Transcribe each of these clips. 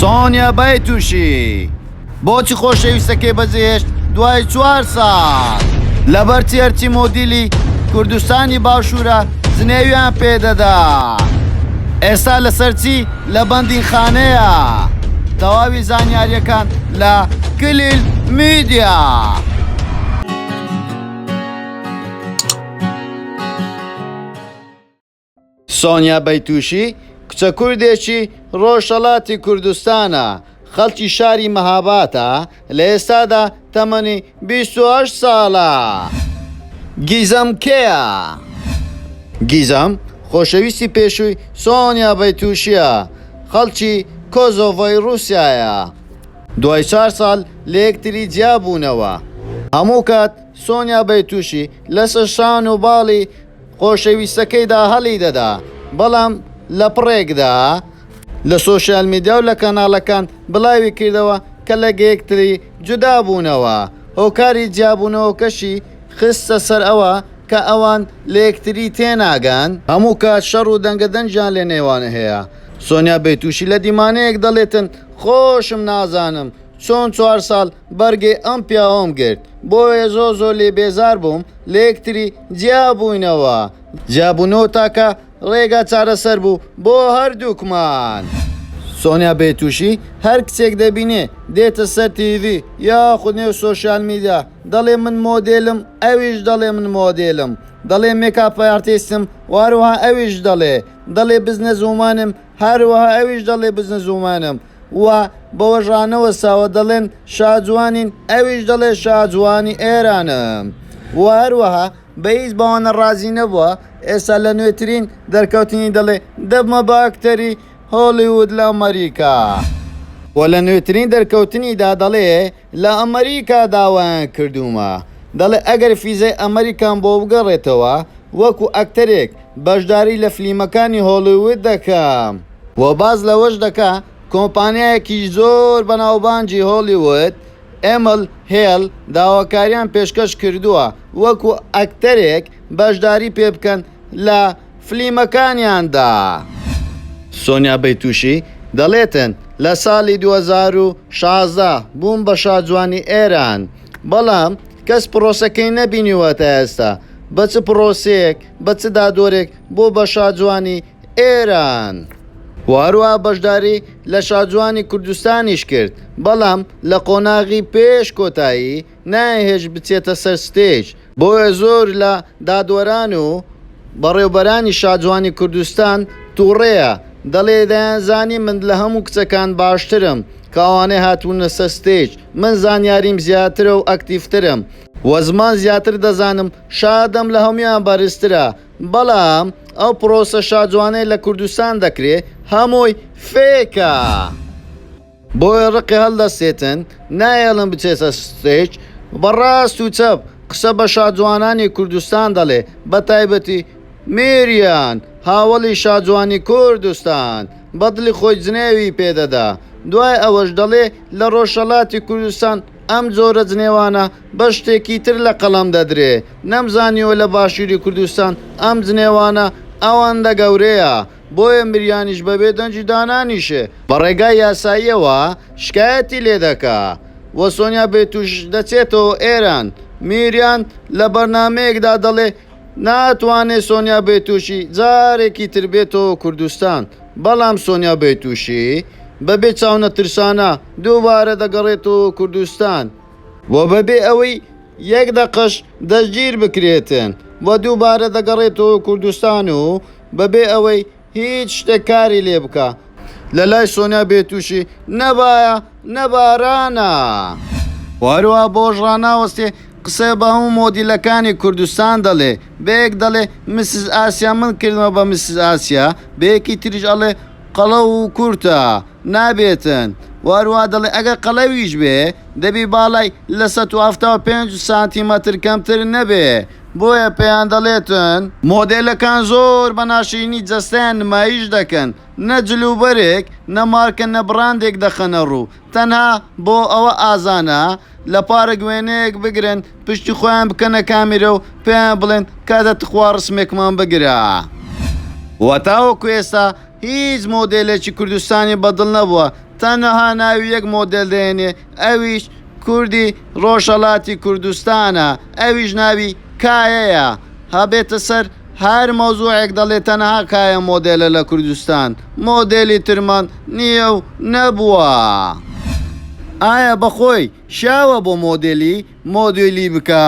سۆنیا بەیتووشی بۆچی خۆشەویستەکەی بەجێهێشت دوای 4 ساڵ لەبەر چێرچی مۆدیلی کوردستانی باشوورە زنێویان پێدەدا ئێستا لەسەر چی لە بەندیخانەیە تەواوی زانیاریەکان لە کلیل میدیا. سۆنیا بەیتووشی کچە کوردێکی ڕۆژهەڵاتی کوردستانە، خەڵکی شاری مەهابادە، لە ئێستادا تەمەنی 28 ساڵە. گیزەم کێیە؟ گیزەم خۆشەویستی پێشووی سۆنیا بەیتووشیە، خەڵکی کۆزۆڤۆی رووسیایە. دوای 4 ساڵ لە یەکتری جیابوونەوە. هەموو کات سۆنیا بەیتووشی لەسەر شان و باڵی خۆشەویستەکەیدا هەڵی دەدا، بەڵام لە پڕێکدا لە سۆشیال میدیا و لە کەناڵەکان بڵاوی کردەوە کە لە یەکتری جودا بوونەوە. هۆکاری جیابوونەوە کەشی خستە سەر ئەوە کە ئەوان لە یەکتری تێناگەن. هەموو کات شەڕ و دەنگەدەنجیان لە نێوانە هەیە. سۆنیا بەیتووشی لە دیمانەیەک دەڵێتن خۆشم نازانم چۆن 4 ساڵ بەرگێ ئەم پیاوەم گرت، بۆیە زۆر لێ بێزار بووم لە یەکتری جیابووینەوە. جیابوونەوە تاکە ڕێگا چارەسەر بوو بۆ هەردووکمان. سۆنیا بەیتووشی هەر کچێک دەبینێ دێتە سەر تیڤی یاخود نێو سۆشیال میدیا دەڵێ من مۆدێلم، ئەویش دەڵێ من مۆدێلم، دەڵێ مێکاپ ئارتیستم، واروها ئەویش دەڵێ بزنس وومانم، هەروەها ئەویش دەڵێ بزنس وومانم. و بەوە ژانەوە ساوە دەڵێن شاجوانین، ئەویش دەڵێ شاجوانی ئێرانم. و هەروەها بە هیچ بەوانە ڕازی نەبووە ئێستا لە نوێترین دەرکەوتنی دەڵێ دەبمە بە ئەکتەری هۆلیوود لە ئەمریکا. و لە نوێترین دەرکەوتنیدا دەڵێ لە ئەمریکا داوایان کردومە، دەڵێ ئەگەر فیزای ئەمریکان بۆ بگەڕێتەوە وەکو ئەکتەرێک بەشداری لە فلیمەکانی هۆلیوود دەکەم. و باز لەوەش دەکا کۆمپانیایەکی زۆر بەناوبانجی هۆلیوود ئێمل هێل داواکاریان پێشکەش کردووە وەکو ئەکتەرێک بەشداری پێ بکەن لە فلیمەکانیاندا. سۆنیا بەیتووشی دەڵێتن لە ساڵی 2016 بووم بە شاجوانی ئێران، بەڵام کەس پرۆسەکەی نەبینیوەتە ئێستا بە چ پرۆسەیەک بە چ دادۆرێک بۆ بە شاجوانی ئێران. واروها بەشداری لە شاجوانی کوردستانیش کرد، بەڵام لە قۆناغی پێش کۆتایی نایهێش بچێتە سەر ستێج. بۆیە زۆر لە دادوەران و بەڕێوبەرانی شاجوانی کوردستان تووڕەیە، دەڵێ دەیانزانی من لە هەموو کچەکان باشترم کە ئەوانەی هاتوونە سەر ستێج، من زانیاریم زیاترە و ئەکتیفترم، وە زمان زیاتر دەزانم، شادەم لە هەمویان بەرزترە، بەڵام ئەو پرۆسە شاجوانەی لە کوردستان دەکرێت هەمووی فێکە. بۆیە ڕقی هەڵدەستێتن نایەڵم بچێتە ستێج، بەڕاست و چەپ قسە بە شاجوانانی کوردستان دەڵێ، بە تایبەتی میریان هاوڵی شاجوانی کوردستان بەدڵی خۆی جنێوی پێدەدا. دوای ئەوەش دەڵێ لە ڕۆژهەڵاتی کوردستان ئەم جۆرە جنێوانە بە شتێکی تر لە قەڵەم دەدرێ، نەمزانیوە لە باشووری کوردستان ئەم جنێوانە ئەوەندە گەورەیە، بۆیە مریانیش بەبێ دەنجی دانانیشێ بە ڕێگای یاساییەوە شکایەتی لێ دەکا. وە سۆنیا بەیتووش دەچێتەوە ئێران. میریان لە بەرنامەیەکدا دەڵێ ناتوانێت سۆنیا بەیتووشی جارێکی تر بێتەوە کوردستان، بەڵام سۆنیا بەیتووشی بەبێ چاونە ترسانە دووبارە دەگەڕێتەوە کوردستان و بەبێ ئەوەی یەک دەقەش دەستگیر بکرێتن و دووبارە دەگەڕێتەوە کوردستان و بەبێ ئەوەی هیچ شتێک کاری لێ بکە. لە لای سۆنیا بەیتووشی نەبایە نەبارانە. واروها بۆش ڕناوەستێ قسە بە هەموو مۆدیلەکانی کوردستان دەڵێ، بەیەک دەڵێ مسز ئاسیا من کردمە بە مسز ئاسیا، بەیەکی تریش ئەڵێ قەڵە و کورتە نابێتن. واروها دەڵێ ئەگەر قەڵەویش بێ دەبی باڵای لە 175 سانتیمەتر کەمتر نەبێ. بۆیە پێیان دەڵێتن مۆدێلەکان زۆر بە ناشرینی جەستەیان نمایش دەکەن، نە جلوبەرێک نە مارکە نە بڕاندێک دەخەنە ڕوو، تەنها بۆ ئەوە ئازانە لە پارە گوێنەیەک بگرن پشتی خۆیان بکەنە کامێرە و پێیان بڵێن کاتە تخوا ڕسمێکمان بگرە. وە تاوەکو ئێستا هیچ مۆدێلێکی کوردستانی بەدڵ نەبووە تەنەها ناوی یەک مۆدێل دێنێ، ئەویش کوردی ڕۆژهەڵاتی کوردستانە، ئەویش ناوی کایەیە. هەبێتە سەر هەر مۆزوعێک دەڵێت تەنەها کایە مۆدێلە لە کوردستان، مۆدێلی ترمان نییە و نەبووە. ئایا بەخۆی شاوە بۆ مۆدێلی بکە؟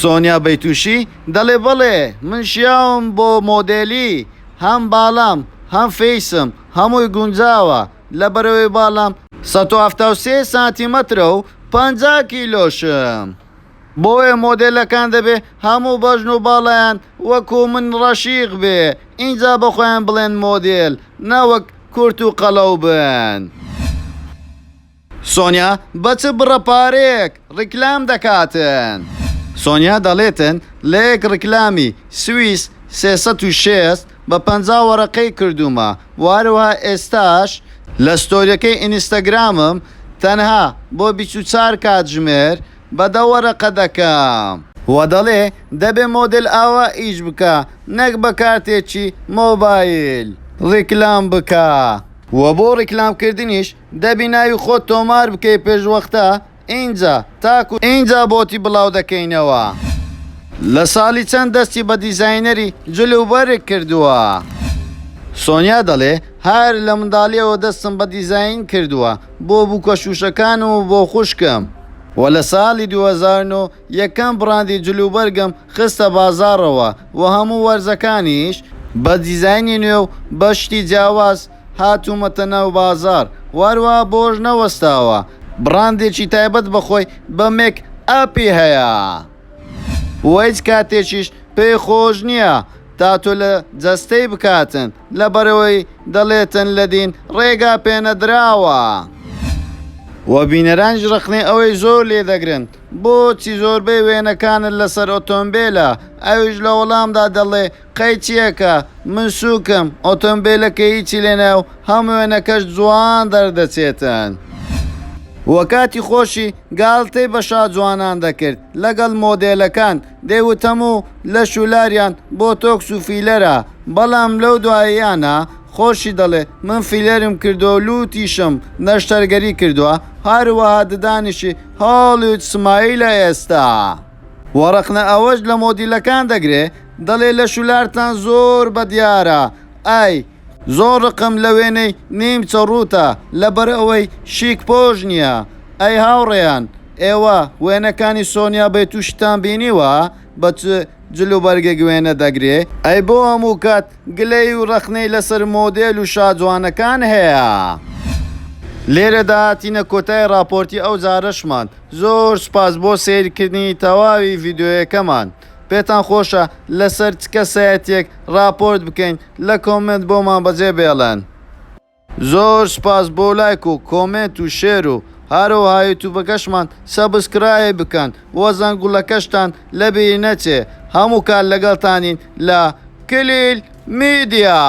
سۆنیا بەیتووشی دەڵێ بەڵێ من شیاوم بۆ مۆدێلی، هەم باڵام هەم فەیسم هەمووی گونجاوە، لەبەرەوەی باڵام 173 سانتیمەترە و 50 کیلۆشم. بۆیە مۆدێلەکان دەبێ هەموو بەژن و باڵیان وەکو من ڕەشیق بێ، ئینجا بەخۆیان بڵێن مۆدێل، نەوەک کورت و قەڵەو بن. سۆنیا بەچ بڕەپارێک ڕیکلام دەکاتن. سۆنیا دەڵێتن لە یەک ڕیکلامی سویس 306 بە 50 وەرەقەی کردومە، واروها ئێستاش لە ستۆریەکەی ئینستاگرامم تەنها بۆ 24 کاتژمێر بە 10 وەرەقە دەکەم. وە دەڵێ دەبێ مۆدل ئاوا ئیش بکە، نەک بە کارتێکی مۆبایل ڕیکلام بکە. وە بۆ ڕیکلامکردنیش دەبی ناوی خۆت تۆمار بکەی پێشوەختە، اینجا بۆتی بڵاو دەکەینەوە. لە ساڵی چەند دەستی بە دیزاینەری جلوبەرێک کردووە. سۆنیا دەڵێ هەر لە منداڵیەوە دەستم بە دیزاین کردووە بۆ بووکە شوشەکانم و بۆ خوشکم. و لە ساڵی 2009 یەکەم بڕاندی جلوبەرگم خستە بازاڕەوە و هەموو وەرزەکانیش بە دیزاینی نوێ و بەشتی جیاواز هاتوومەتە ناو بازار، واروها بۆش نەوەستاوە. بڕاندێکی تایبەت بەخۆی بە مێک ئاپی هەیە، هیچ کاتێکیش پێی خۆش نییە تا تۆ لە جەستەی بکاتن، لەبەرەوەی دەڵێتن لە دین ڕێگا پێنەدراوە. و بینەرانش ڕخنەی ئەوەی زۆر لێ دەگرن بۆچی زۆربەی وێنەکانت لەسەر ئۆتۆمبیلە، ئەویش لە وەڵامدا دەڵێ قەی چیەکە من سووکم ئۆتۆمبیلەکە هیچی لێناو هەموو وێنەکەش جوان دەردەچێتن. وە کاتی خۆشی گاڵتەی بە شا جوانان دەکرد لەگەڵ مۆدێلەکان، دەیوت هەموو لە شولاریان بۆ تۆکس و فیلەرە، بەڵام لەو دواییانە خۆشی دەڵێ من فیلەرم کردو و لوتیشم نەشتەرگەری کردووە، هەروەها ددانیشی هۆلیوود سمایلە ئێستا. وەڕخنە ئەوەش لە مۆدیلەکان دەگرێ، دەڵێ لە شولارتان زۆر بە دیارە، ئای زۆر ڕقم لە وێنەی نیمچە ڕووتە لەبەر ئەوەی شیک پۆش نییە. ئەی هاوڕێیان، ئێوە وێنەکانی سۆنیا بەیتووشتان بینیوە بە چ جلوبەرگێک وێنە دەگرێ؟ ئەی بۆ هەموو کات گلەی و ڕخنەی لەسەر مۆدێل و شاجوانەکان هەیە. لێرەدا هاتینە کۆتای راپۆرتی ئەو جارەشمان. زۆر سوپاس بۆ سیرکردنی تەواوی ڤیدیۆیەکەمان. پێتان خۆشە لەسەر چ کەسایەتێک راپۆرت بکەین لە کۆمنت بۆمان بەجێ بێڵێن. زۆر سوپاس بۆ لایک و کۆمنت و شێر و هەروەها یوتیوبەکەشمان سەبسکرایب بکەن، وە زەنگوڵەکەشتان لەبیر نەچێ. هەموو کار لەگەڵتانین لە کلیل میدیا.